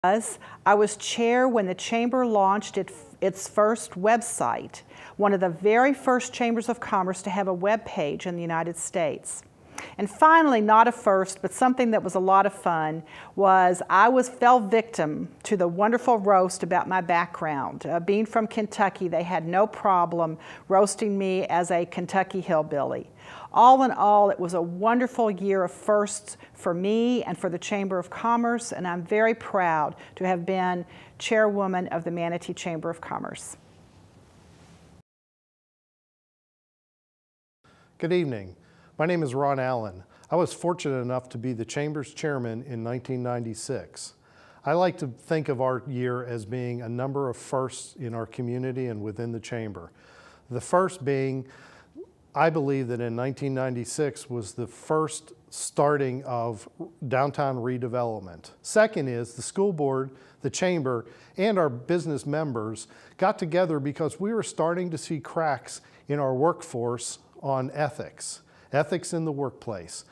I was chair when the Chamber launched its first website, one of the very first chambers of commerce to have a web page in the United States. And finally, not a first, but something that was a lot of fun, was fell victim to the wonderful roast about my background. Being from Kentucky, they had no problem roasting me as a Kentucky hillbilly. All in all, it was a wonderful year of firsts for me and for the Chamber of Commerce, and I'm very proud to have been chairwoman of the Manatee Chamber of Commerce. Good evening. My name is Ron Allen. I was fortunate enough to be the Chamber's chairman in 1996. I like to think of our year as being a number of firsts in our community and within the Chamber. The first being, I believe that in 1996 was the first starting of downtown redevelopment. Second is the school board, the Chamber, and our business members got together because we were starting to see cracks in our workforce on ethics in the workplace.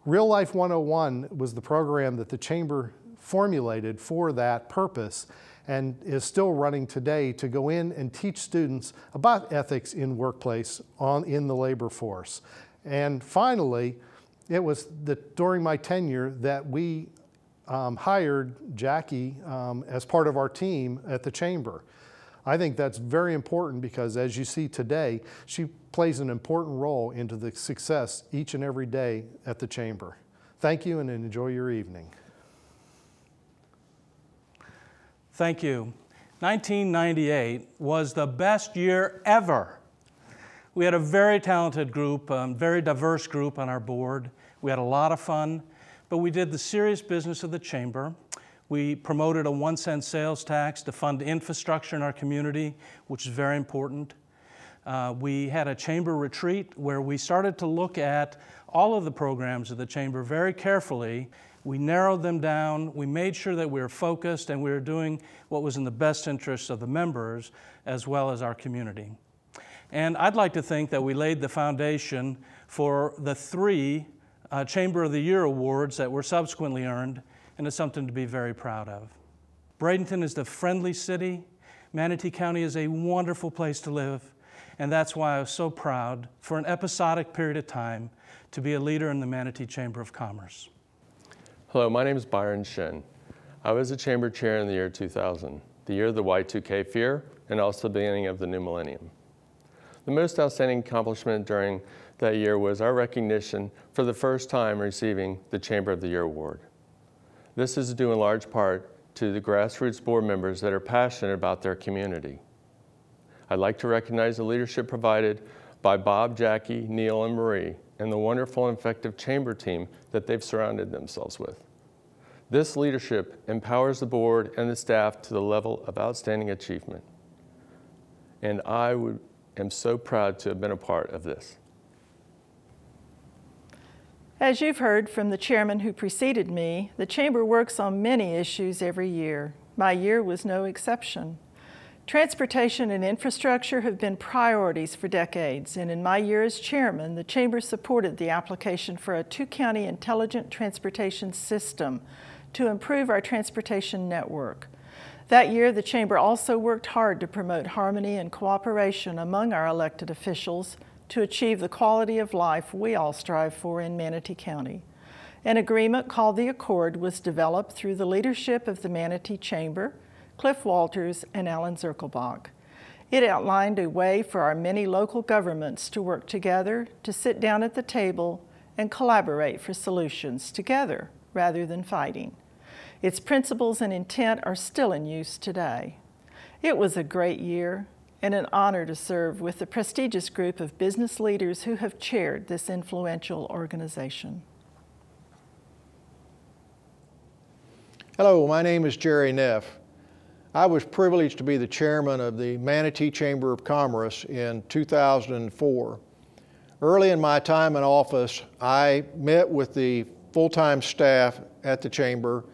Real Life 101 was the program that the Chamber formulated for that purpose and is still running today to go in and teach students about ethics in workplace in the labor force. And finally, it was during my tenure that we hired Jackie as part of our team at the Chamber. I think that's very important because, as you see today, she plays an important role into the success each and every day at the Chamber. Thank you and enjoy your evening. Thank you. 1998 was the best year ever. We had a very talented group, very diverse group on our board. We had a lot of fun, but we did the serious business of the Chamber. We promoted a 1-cent sales tax to fund infrastructure in our community, which is very important. We had a Chamber retreat where we started to look at all of the programs of the Chamber very carefully. We narrowed them down, we made sure that we were focused and we were doing what was in the best interest of the members as well as our community. And I'd like to think that we laid the foundation for the 3 Chamber of the Year awards that were subsequently earned, and it's something to be very proud of. Bradenton is the friendly city. Manatee County is a wonderful place to live, and that's why I was so proud for an episodic period of time to be a leader in the Manatee Chamber of Commerce. Hello, my name is Byron Shin. I was a Chamber chair in the year 2000, the year of the Y2K fear, and also the beginning of the new millennium. The most outstanding accomplishment during that year was our recognition for the first time receiving the Chamber of the Year award. This is due in large part to the grassroots board members that are passionate about their community. I'd like to recognize the leadership provided by Bob, Jackie, Neil, and Marie, and the wonderful and effective Chamber team that they've surrounded themselves with. This leadership empowers the board and the staff to the level of outstanding achievement. And I am so proud to have been a part of this. As you've heard from the chairman who preceded me, the Chamber works on many issues every year. My year was no exception. Transportation and infrastructure have been priorities for decades, and in my year as chairman, the Chamber supported the application for a 2-county intelligent transportation system to improve our transportation network. That year, the Chamber also worked hard to promote harmony and cooperation among our elected officials to achieve the quality of life we all strive for in Manatee County. An agreement called the Accord was developed through the leadership of the Manatee Chamber, Cliff Walters, and Alan Zirkelbach. It outlined a way for our many local governments to work together, to sit down at the table, and collaborate for solutions together rather than fighting. Its principles and intent are still in use today. It was a great year and an honor to serve with the prestigious group of business leaders who have chaired this influential organization. Hello, my name is Jerry Neff. I was privileged to be the chairman of the Manatee Chamber of Commerce in 2004. Early in my time in office, I met with the full-time staff at the Chamber,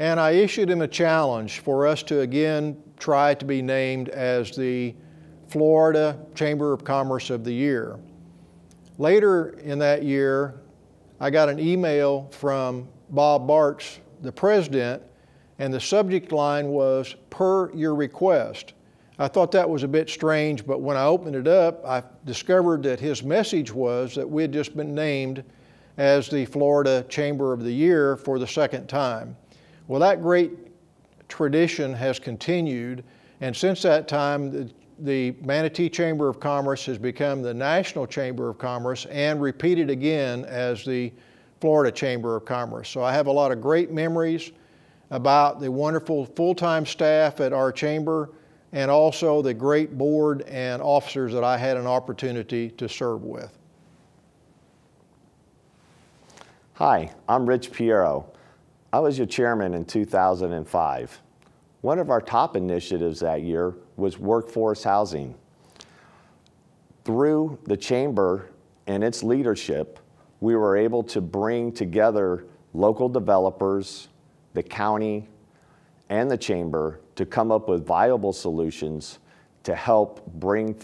and I issued them a challenge for us to again try to be named as the Florida Chamber of Commerce of the Year. Later in that year, I got an email from Bob Bartz, the president, and the subject line was "Per your request." I thought that was a bit strange, but when I opened it up, I discovered that his message was that we had just been named as the Florida Chamber of the Year for the second time. Well, that great tradition has continued, and since that time, the Manatee Chamber of Commerce has become the National Chamber of Commerce and repeated again as the Florida Chamber of Commerce. So I have a lot of great memories about the wonderful full-time staff at our chamber and also the great board and officers that I had an opportunity to serve with. Hi, I'm Rich Piero. I was your chairman in 2005. One of our top initiatives that year was workforce housing. Through the chamber and its leadership, we were able to bring together local developers, the county, and the chamber to come up with viable solutions to help bring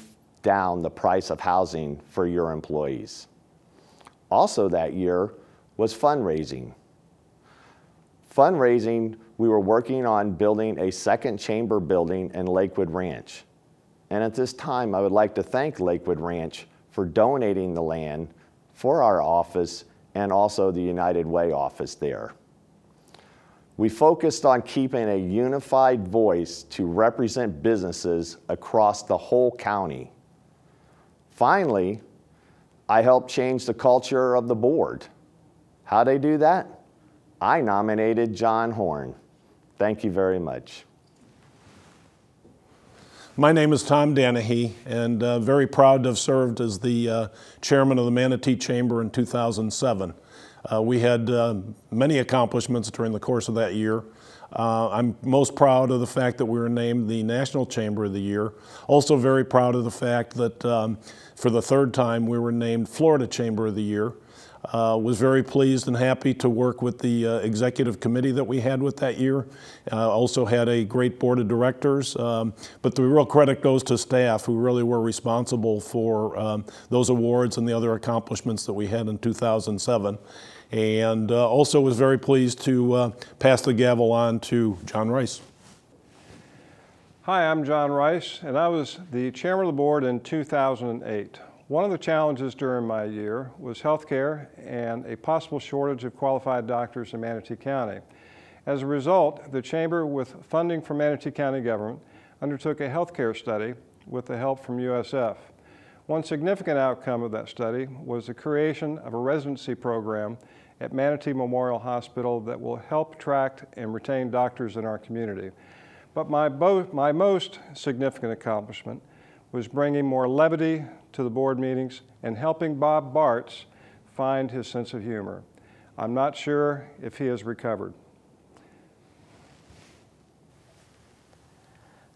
down the price of housing for your employees. Also that year was fundraising. Fundraising, we were working on building a second chamber building in Lakewood Ranch. And at this time, I would like to thank Lakewood Ranch for donating the land for our office and also the United Way office there. We focused on keeping a unified voice to represent businesses across the whole county. Finally, I helped change the culture of the board. How'd I do that? I nominated John Horn. Thank you very much. My name is Tom Danahy, and very proud to have served as the chairman of the Manatee Chamber in 2007. We had many accomplishments during the course of that year. I'm most proud of the fact that we were named the National Chamber of the Year. Also very proud of the fact that for the third time we were named Florida Chamber of the Year. Was very pleased and happy to work with the executive committee that we had with that year. Also had a great board of directors, but the real credit goes to staff who really were responsible for those awards and the other accomplishments that we had in 2007. And also was very pleased to pass the gavel on to John Rice. Hi, I'm John Rice, and I was the chairman of the board in 2008. One of the challenges during my year was healthcare and a possible shortage of qualified doctors in Manatee County. As a result, the Chamber, with funding from Manatee County government, undertook a healthcare study with the help from USF. One significant outcome of that study was the creation of a residency program at Manatee Memorial Hospital that will help attract and retain doctors in our community. But my most significant accomplishment was bringing more levity to the board meetings and helping Bob Bartz find his sense of humor. I'm not sure if he has recovered.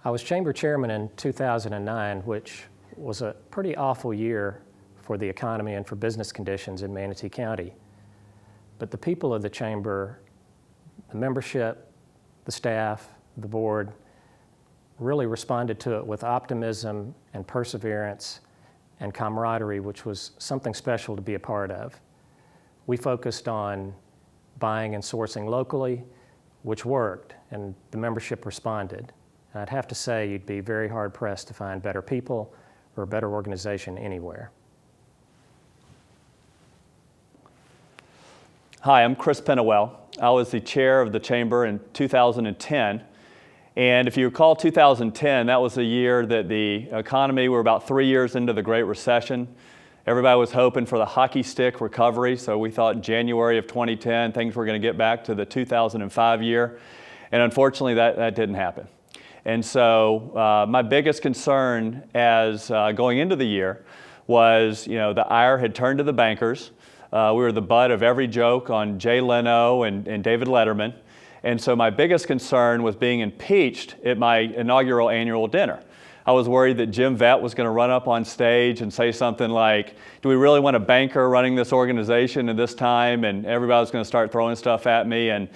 I was chamber chairman in 2009, which was a pretty awful year for the economy and for business conditions in Manatee County. But the people of the chamber, the membership, the staff, the board, really responded to it with optimism and perseverance and camaraderie, which was something special to be a part of. We focused on buying and sourcing locally, which worked, and the membership responded. And I'd have to say you'd be very hard-pressed to find better people or a better organization anywhere. Hi, I'm Chris Pennewell. I was the chair of the chamber in 2010. And if you recall 2010, that was the year that the economy, we were about 3 years into the Great Recession. Everybody was hoping for the hockey stick recovery, so we thought in January of 2010 things were going to get back to the 2005 year. And unfortunately that didn't happen. And so my biggest concern as going into the year was, the ire had turned to the bankers. We were the butt of every joke on Jay Leno and David Letterman. And so my biggest concern was being impeached at my inaugural annual dinner. I was worried that Jim Vett was going to run up on stage and say something like, do we really want a banker running this organization at this time? And everybody was going to start throwing stuff at me, and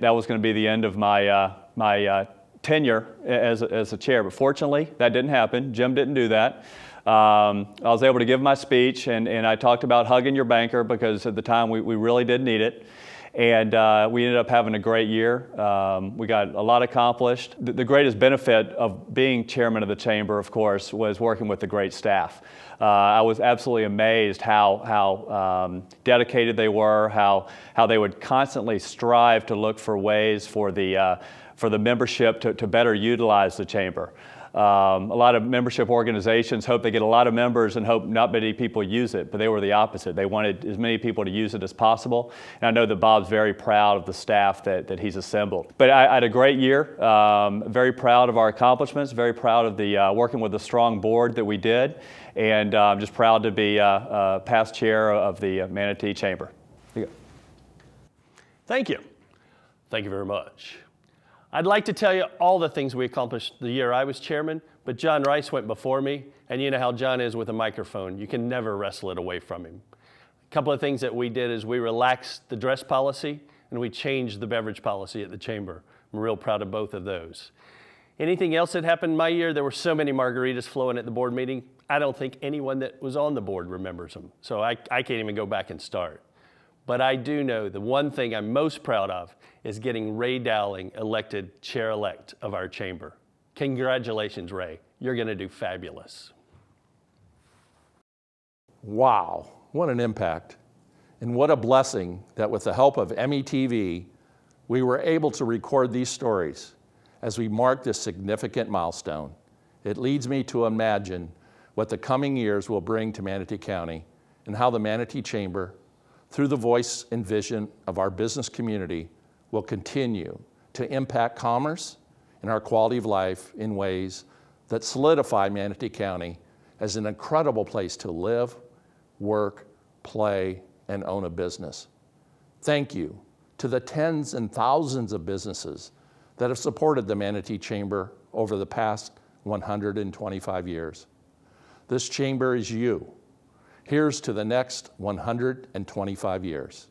that was going to be the end of my tenure as a chair. But fortunately, that didn't happen. Jim didn't do that. I was able to give my speech, and I talked about hugging your banker because at the time we really did need it. And we ended up having a great year. We got a lot accomplished. The greatest benefit of being chairman of the chamber, of course, was working with the great staff. I was absolutely amazed how dedicated they were, how they would constantly strive to look for ways for the membership to better utilize the chamber. A lot of membership organizations hope they get a lot of members and hope not many people use it, but they were the opposite. They wanted as many people to use it as possible. And I know that Bob's very proud of the staff that he's assembled. But I had a great year, very proud of our accomplishments, very proud of the working with the strong board that we did, and I'm just proud to be past chair of the Manatee Chamber. Here you go. Thank you. Thank you very much. I'd like to tell you all the things we accomplished the year I was chairman, but John Rice went before me, and you know how John is with a microphone. You can never wrestle it away from him. A couple of things that we did is we relaxed the dress policy, and we changed the beverage policy at the chamber. I'm real proud of both of those. Anything else that happened in my year? There were so many margaritas flowing at the board meeting. I don't think anyone that was on the board remembers them, so I can't even go back and start. But I do know the one thing I'm most proud of is getting Ray Dowling elected chair-elect of our chamber. Congratulations, Ray. You're going to do fabulous. Wow, what an impact. And what a blessing that with the help of METV, we were able to record these stories as we mark this significant milestone. It leads me to imagine what the coming years will bring to Manatee County and how the Manatee Chamber, through the voice and vision of our business community, will continue to impact commerce and our quality of life in ways that solidify Manatee County as an incredible place to live, work, play, and own a business. Thank you to the tens and thousands of businesses that have supported the Manatee Chamber over the past 125 years. This chamber is you. Here's to the next 125 years.